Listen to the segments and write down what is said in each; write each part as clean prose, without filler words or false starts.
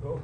Go.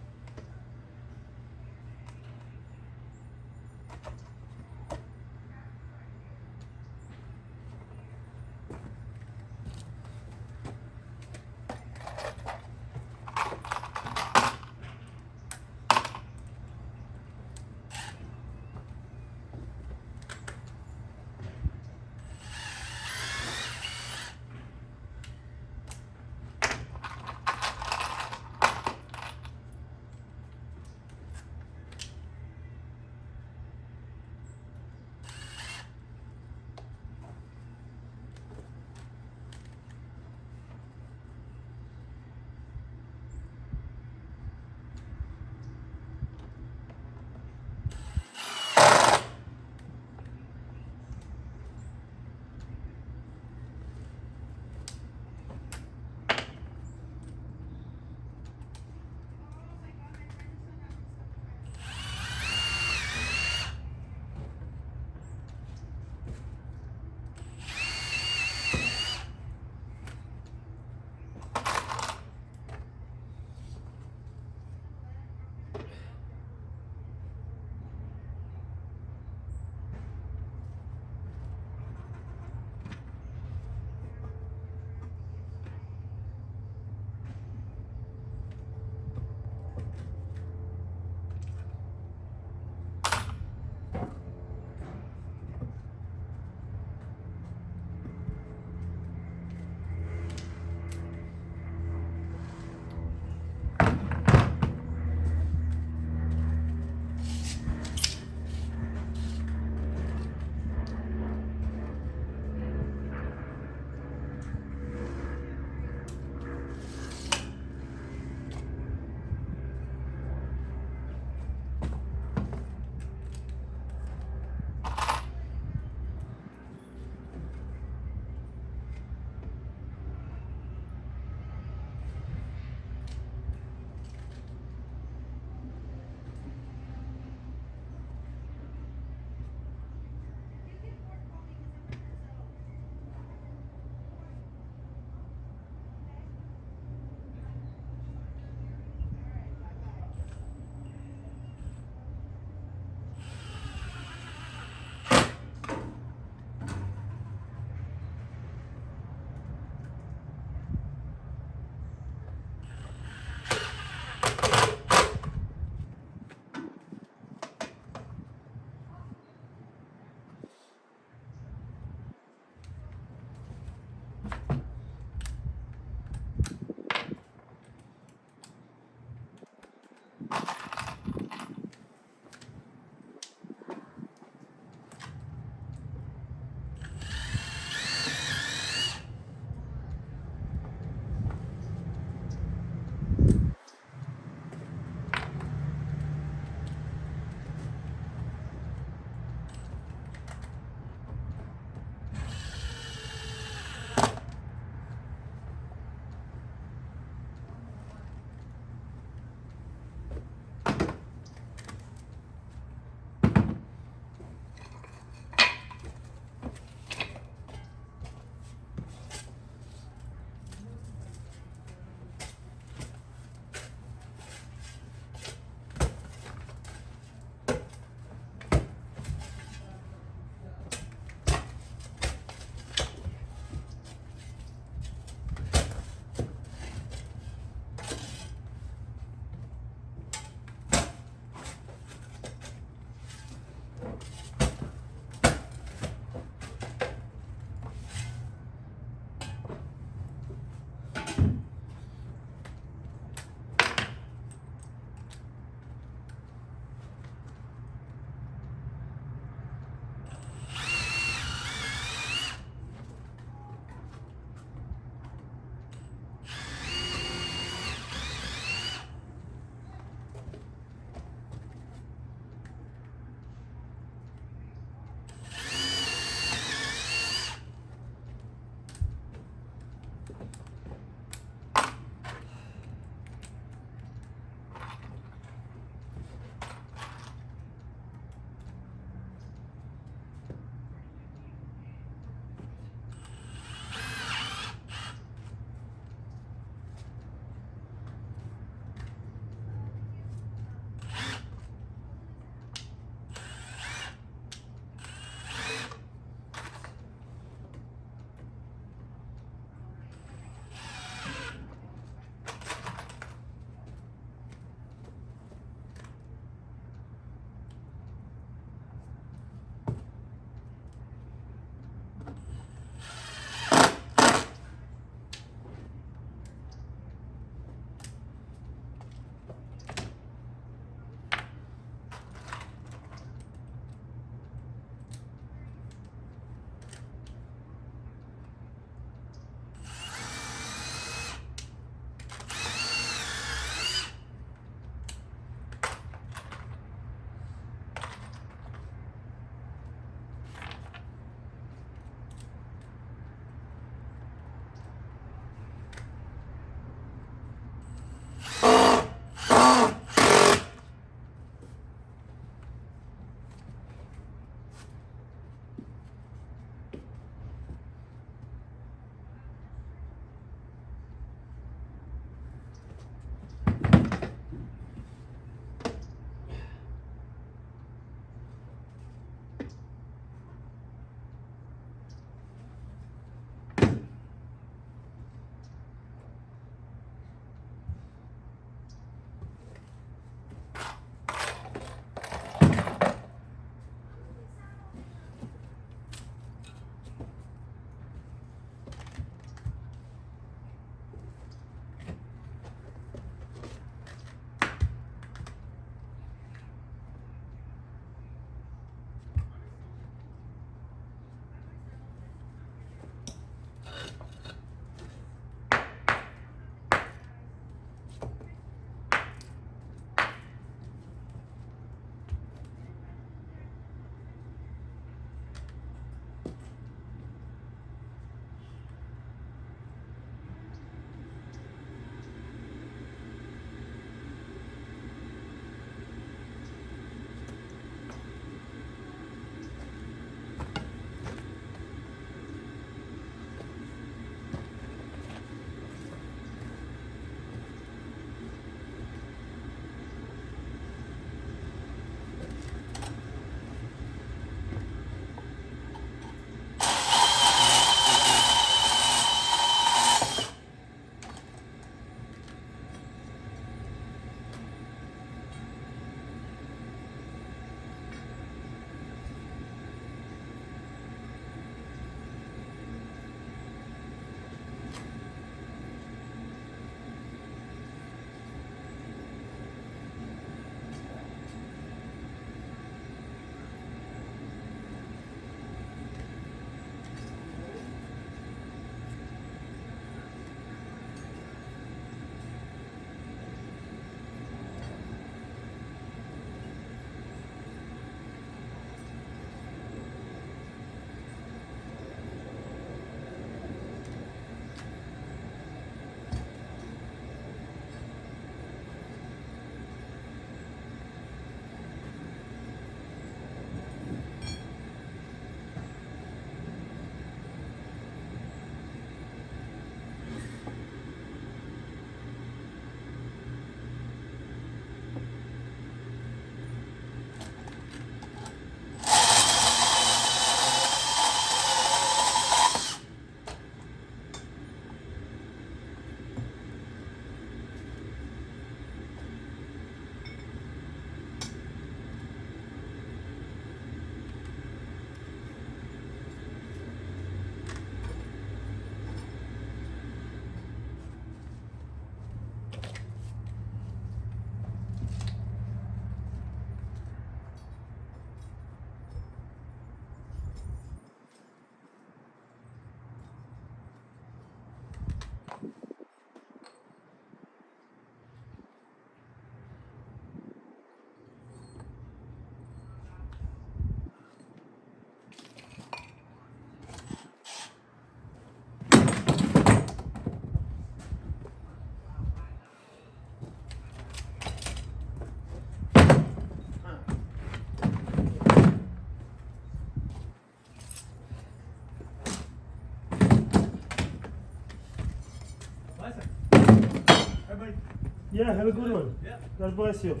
Yeah, have a good one. Yeah. God bless you.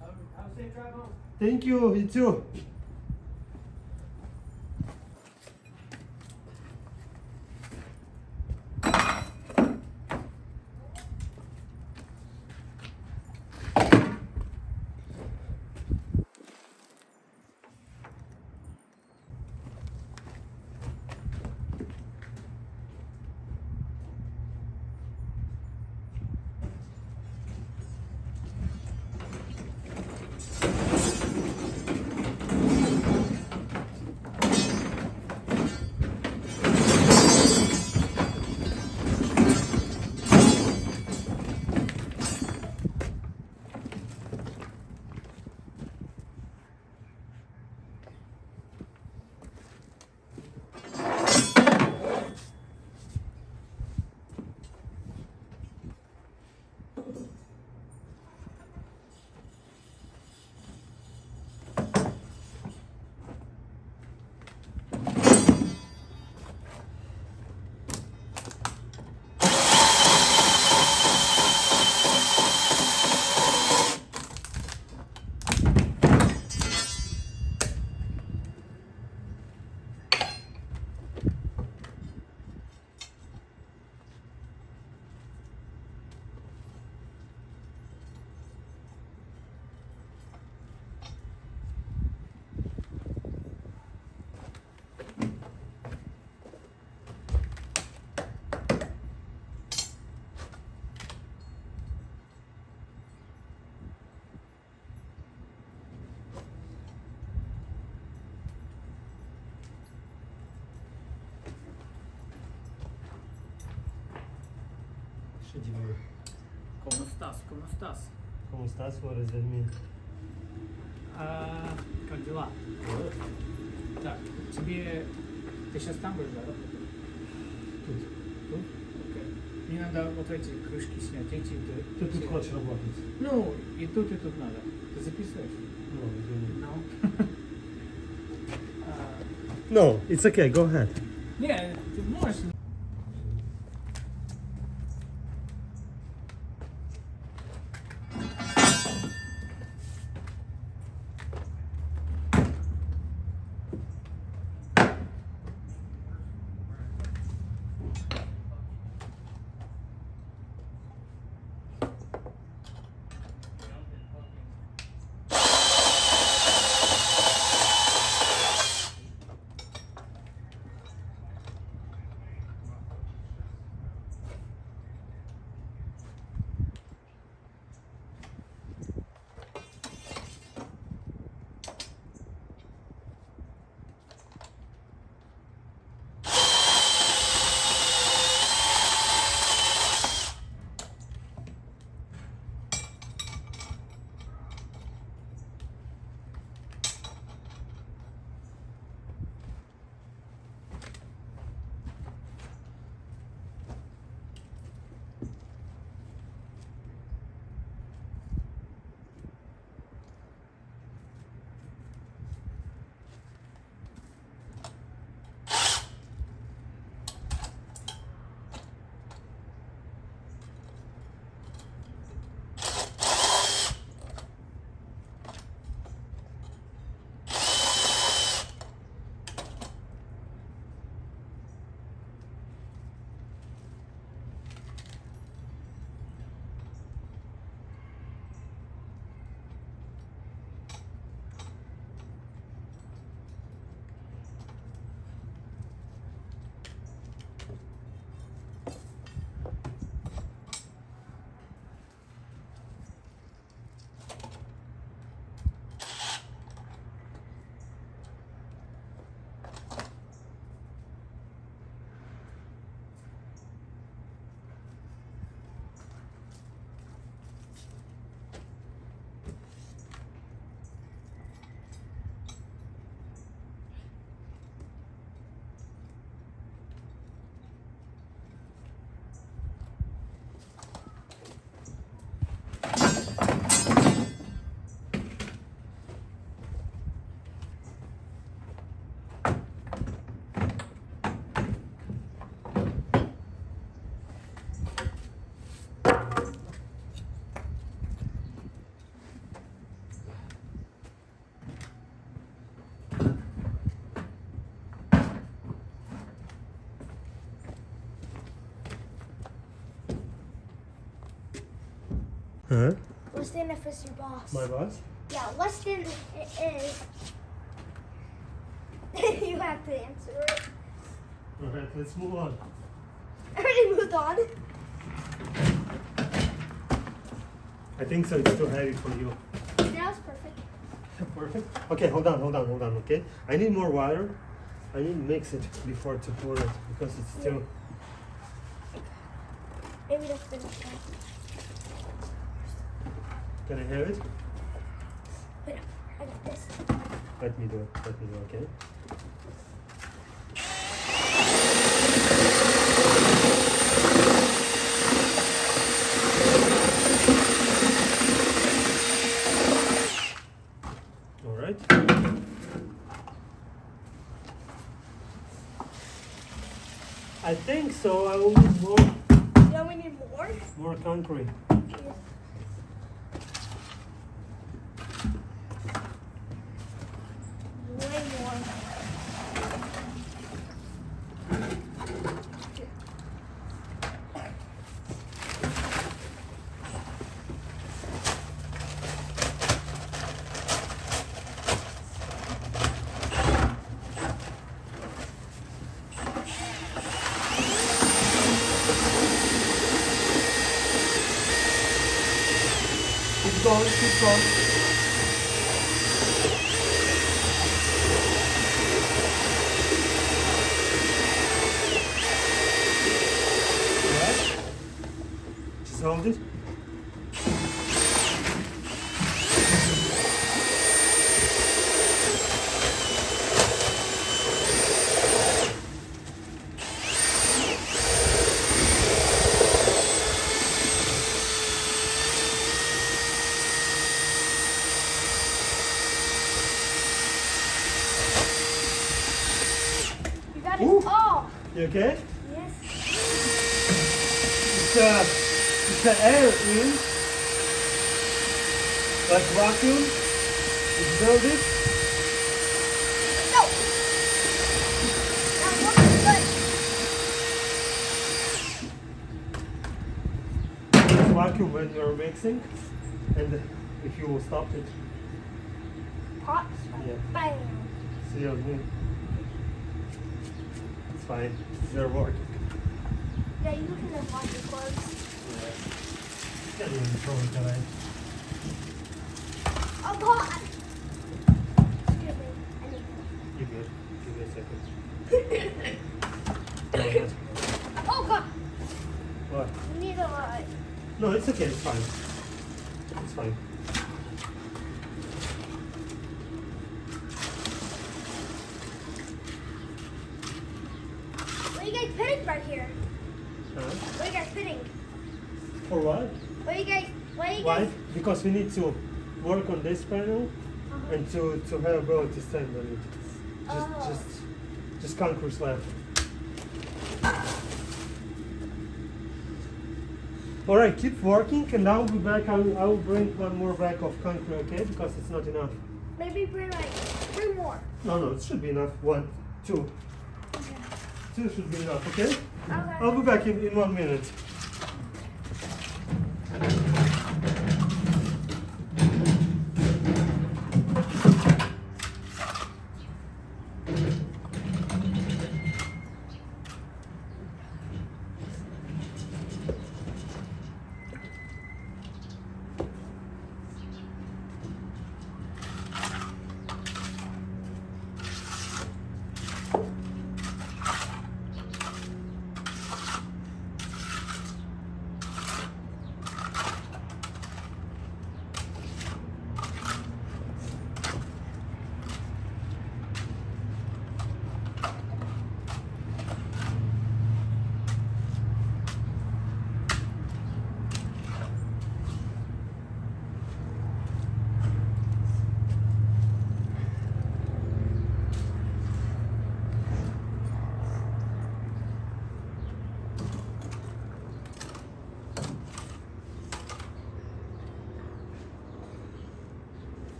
Have a safe drive home. Thank you. You too. Что делаю? ¿Cómo estás? ¿Cómo estás? ¿Cómo estás? What does that mean? Как дела? Good. Так, тебе... Ты сейчас там будешь, да? Тут. Тут? Окей. Мне надо вот эти крышки снять, эти... Ты тут хочешь работать? Ну, и тут надо. Ты записываешь? No, извини. No. No, it's okay. Go ahead. Не, ты можешь... Huh? Weston if it's your boss. My boss? Yeah, Weston it is. You have to answer it. Alright, let's move on. I already moved on. I think so, it's too heavy for you. Now it's perfect. Perfect. Okay, hold on, okay? I need more water. I need to mix it before to pour it because it's still... Maybe that's the next one. Can I have it? Wait, I got this. Let me do it, okay? Alright. I think so. I will need Yeah, we need more. more concrete. Yes. Way more. Keep going. Alright. Just hold it. You got it Ooh. all. You okay? Yes. It's the air in, like vacuum. It's build it. No. Now looks good. It's vacuum when you're mixing, and if you will stop it, Pops. Yeah. Bam. see what I mean? It's fine. They're working. Yeah, you can have wash your clothes. Can't even throw it away. Oh God. Excuse me. I need You good? Give me a second. Go ahead. Oh God. What? We need a No, it's okay. It's fine. It's fine. What are you guys pitting right here? Huh? What are you guys pitting? For what? What are you guys? What are you Why? guys? Because we need to work on this panel Uh-huh. and to have ability to stand on it. Oh. Just concrete slab. All right, keep working, and I'll be back. I will bring one more bag of concrete, okay? Because it's not enough. Maybe bring like 3 more. No, it should be enough. 1, 2. Okay. 2 should be enough, okay? Okay. I'll be back in 1 minute.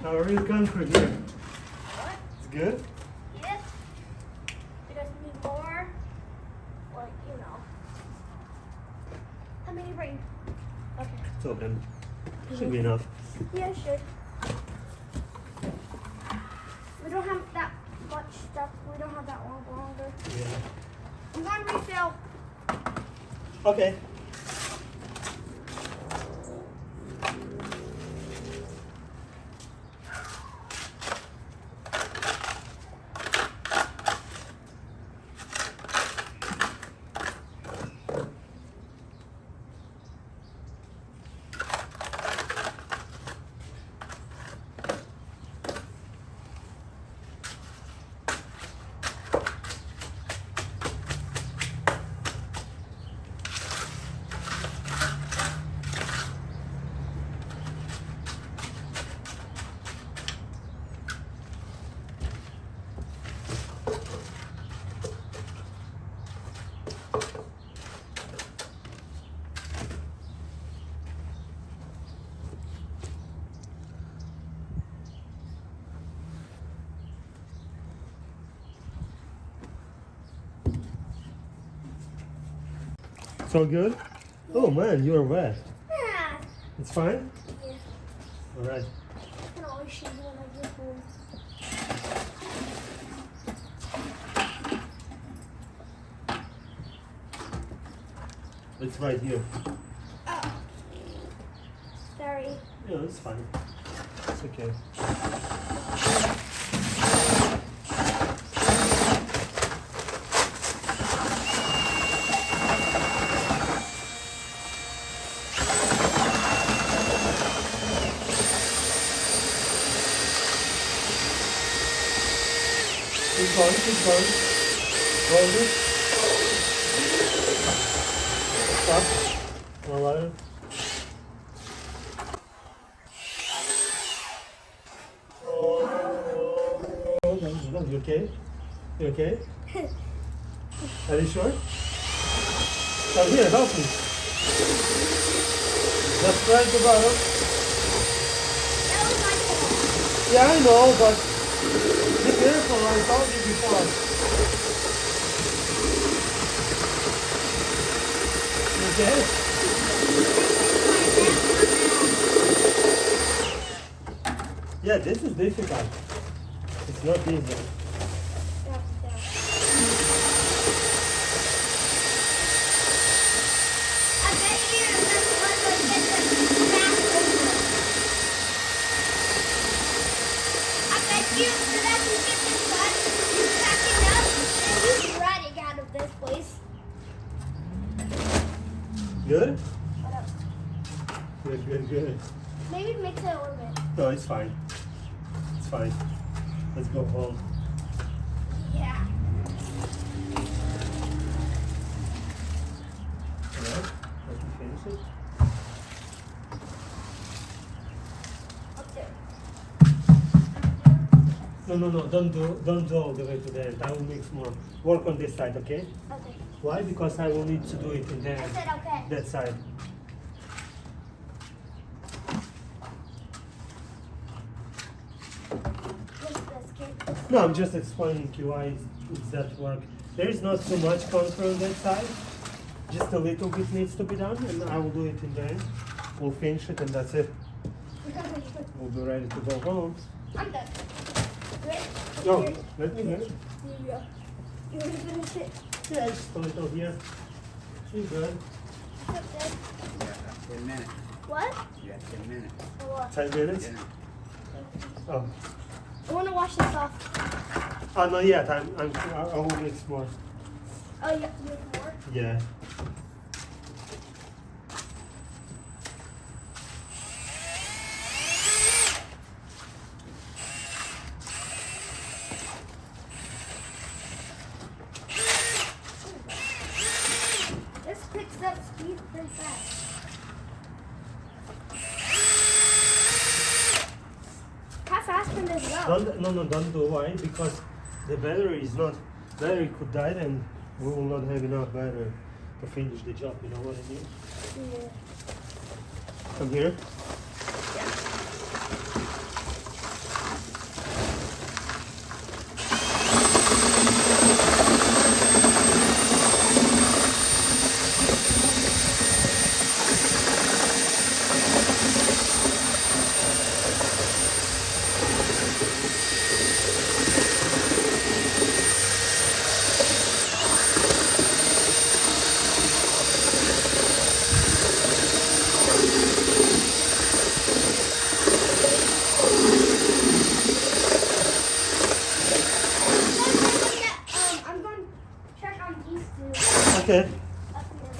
How are you concrete here? What? It's good? Yes. We just need more. Like, you know. How many bring? Okay. So then, should be enough. Yeah, should. We don't have that much stuff. We don't have that long longer. Yeah. You want refill? Okay. So good? Oh man, you're wet. Yeah. It's fine? Yeah. Alright. I can always shave when I get home. It's right here. Oh. Sorry. Yeah, it's fine. It's okay. Keep going, keep going. Hold it. Stop. More water. Hold on, you okay? You okay? Are you sure? Come here, help me. Just right the bottom. That was my fault. Yeah, I know, but be careful, I told you before. You okay? Yeah, this is difficult. It's not easy. That's that. I bet you that's what the get the back over. I bet you that I can get this one, you pack it up, and you running out of this place. Good? What else? Good, good, good. Maybe mix it a little bit. No, it's fine. It's fine. Let's go home. Yeah. Alright, let me finish it. Up there. No, don't do all the way to the end. I will mix more. Work on this side, okay? Okay. Why? Because I will need to do it in the I end. said okay. That side. What's this, kid? No, I'm just explaining to you why it's that work. There is not too much control on that side. Just a little bit needs to be done, and I will do it in the end. We'll finish it, and that's it. We'll be ready to go home. I'm done. Ready? No, Here. let me finish. Here you go. You want to finish it? Yeah, just a little here. She's good. Up there. You got 10 minutes. What? You got 10 minutes. For what? 10 minutes? Dinner. Oh. I want to wash this off. Oh, not yet. I will mix more. Oh, you have to make more? Yeah. This picks up speed pretty fast. How fast can this go? Don't do why, because the battery is not, battery could die and we will not have enough battery to finish the job, you know what I mean? Yeah. From here? I'm going to check on these two Okay. up here.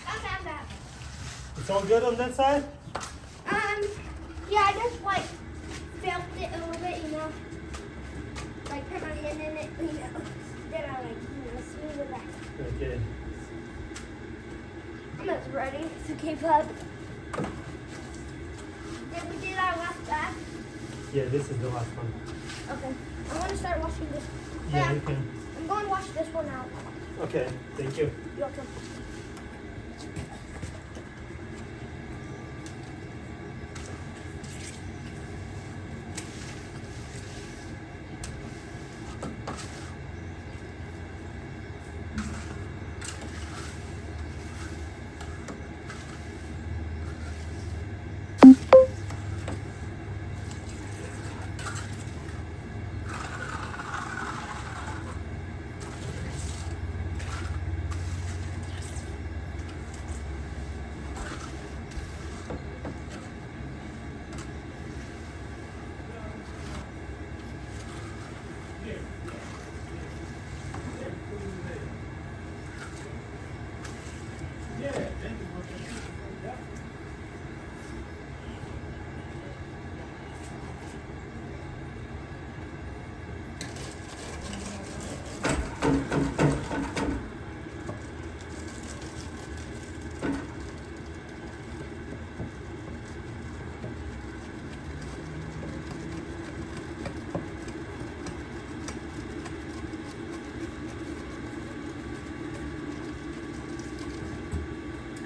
I found that. It's all good on that side? Yeah, I just like felt it a little bit, you know. Like put my hand in it, you know. Then I like, smooth it back. Okay. I'm just ready to keep up. Did we do our last bath? Yeah, this is the last one. Okay. I'm gonna start washing this. Yeah, Hey, you can. I'm going to wash this one out. Okay, thank you. You're welcome.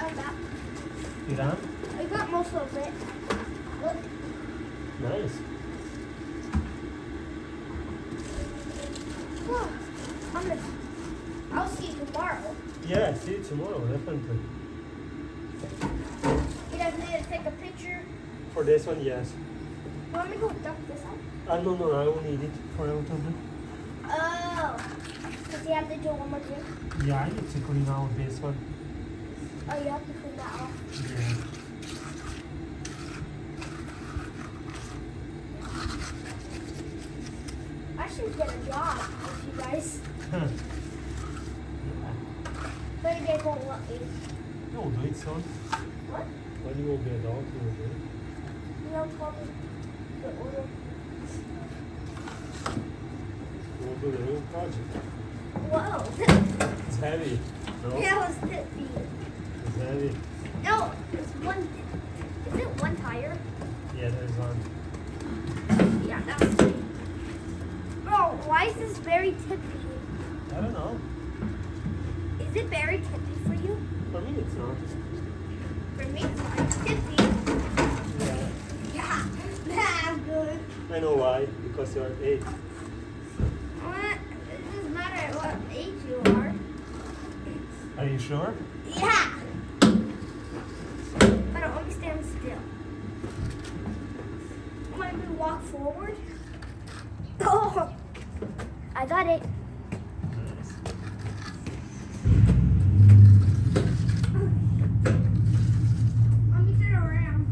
I got. You done? I got most of it. Look. Nice. Whew. I'll see you tomorrow. Yeah, see you tomorrow, definitely. You guys need to take a picture. For this one, yes. You want me to go dump this out? No, I will need it for everything. Oh. Does he have to do one more thing? Yeah, I need to clean out this one. Oh, you have to clean that off. Yeah. I should get a job with you guys. Huh. But you guys won't let me. You will do it soon. What? When you will be adult, you will do it. You know, probably the order. You will do the new project. Whoa. It's heavy. No? That was tippy. It's heavy. No, it's one. Is it one tire? Yeah, there's one. Yeah, that was tippy. Bro, why is this very tippy? I don't know. Is it very tippy for you? For me, it's not. For me, it's not tippy. Yeah. Yeah, that's good. I know why. Because you're 8. What? It doesn't matter what age you are. Are you sure? Yeah. But let me stand still. When we walk forward. Oh, I got it. Nice. Let me turn around.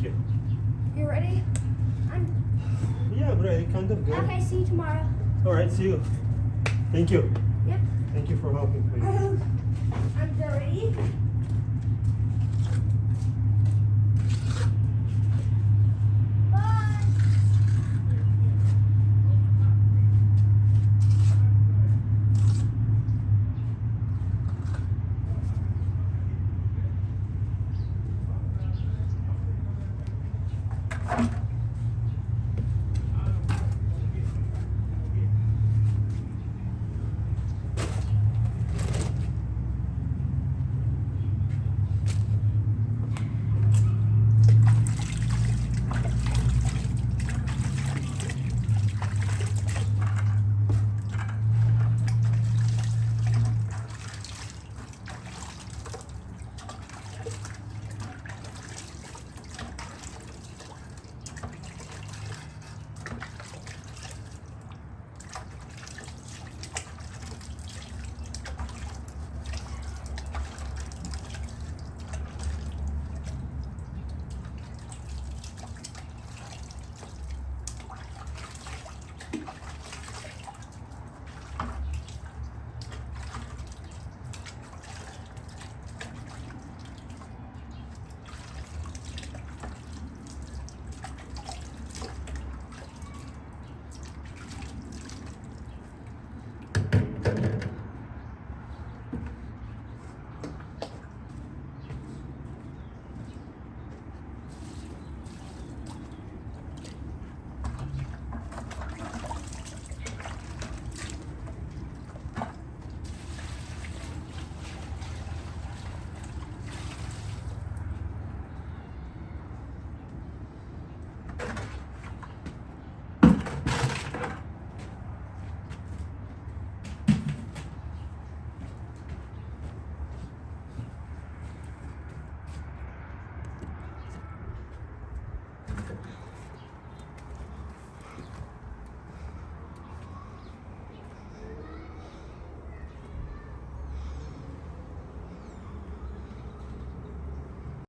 you. You ready? Yeah, I'm ready. Kind of good. Okay, see you tomorrow. All right, see you. Thank you. Yep. Thank you for helping me. I'm dirty.